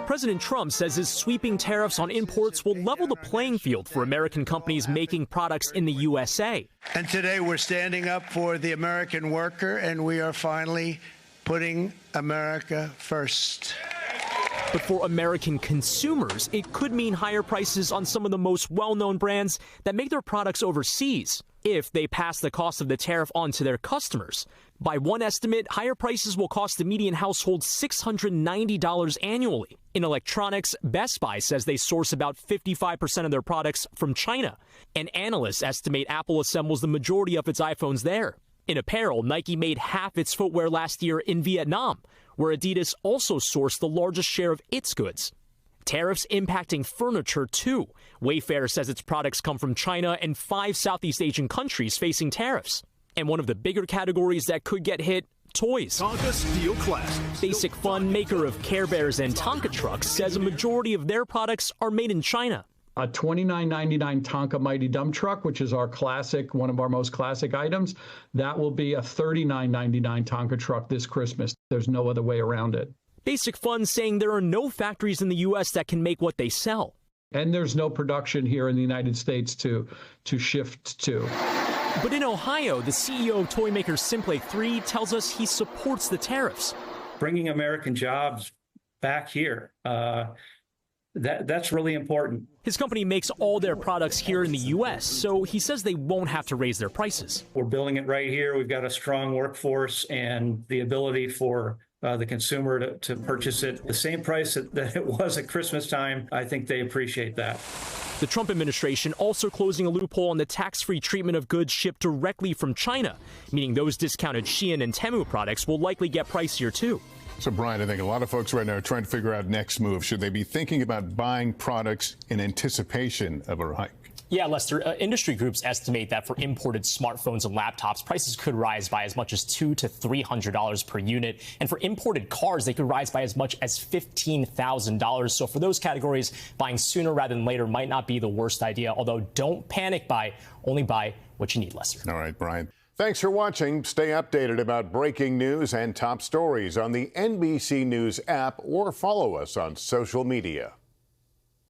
President Trump says his sweeping tariffs on imports will level the playing field for American companies making products in the USA. And today we're standing up for the American worker, and we are finally putting America first. But for American consumers, it could mean higher prices on some of the most well-known brands that make their products overseas, if they pass the cost of the tariff on to their customers. By one estimate, higher prices will cost the median household $690 annually. In electronics, Best Buy says they source about 55% of their products from China, and analysts estimate Apple assembles the majority of its iPhones there. In apparel, Nike made half its footwear last year in Vietnam, where Adidas also sourced the largest share of its goods. Tariffs impacting furniture, too. Wayfair says its products come from China and 5 Southeast Asian countries facing tariffs. And one of the bigger categories that could get hit, toys. Tonka Steel Classics. Basic Fun, maker of Care Bears and Tonka trucks, says a majority of their products are made in China. A $29.99 Tonka Mighty Dump Truck, which is our classic, one of our most classic items, that will be a $39.99 Tonka truck this Christmas. There's no other way around it. Basic Fun saying there are no factories in the U.S. that can make what they sell. And there's no production here in the United States to shift to. But in Ohio, the CEO of toy maker Simplay 3 tells us he supports the tariffs. Bringing American jobs back here, that's really important. His company makes all their products here in the U.S., so he says they won't have to raise their prices. We're building it right here. We've got a strong workforce and the ability for the consumer to purchase it the same price that it was at Christmas time. I think they appreciate that. The Trump administration also closing a loophole on the tax-free treatment of goods shipped directly from China, meaning those discounted Shein and Temu products will likely get pricier too. So, Brian, I think a lot of folks right now are trying to figure out next move. Should they be thinking about buying products in anticipation of a hike? Yeah, Lester, industry groups estimate that for imported smartphones and laptops, prices could rise by as much as $200 to $300 per unit. And for imported cars, they could rise by as much as $15,000. So for those categories, buying sooner rather than later might not be the worst idea. Although don't panic buy, only buy what you need, Lester. All right, Brian. Thanks for watching. Stay updated about breaking news and top stories on the NBC News app or follow us on social media.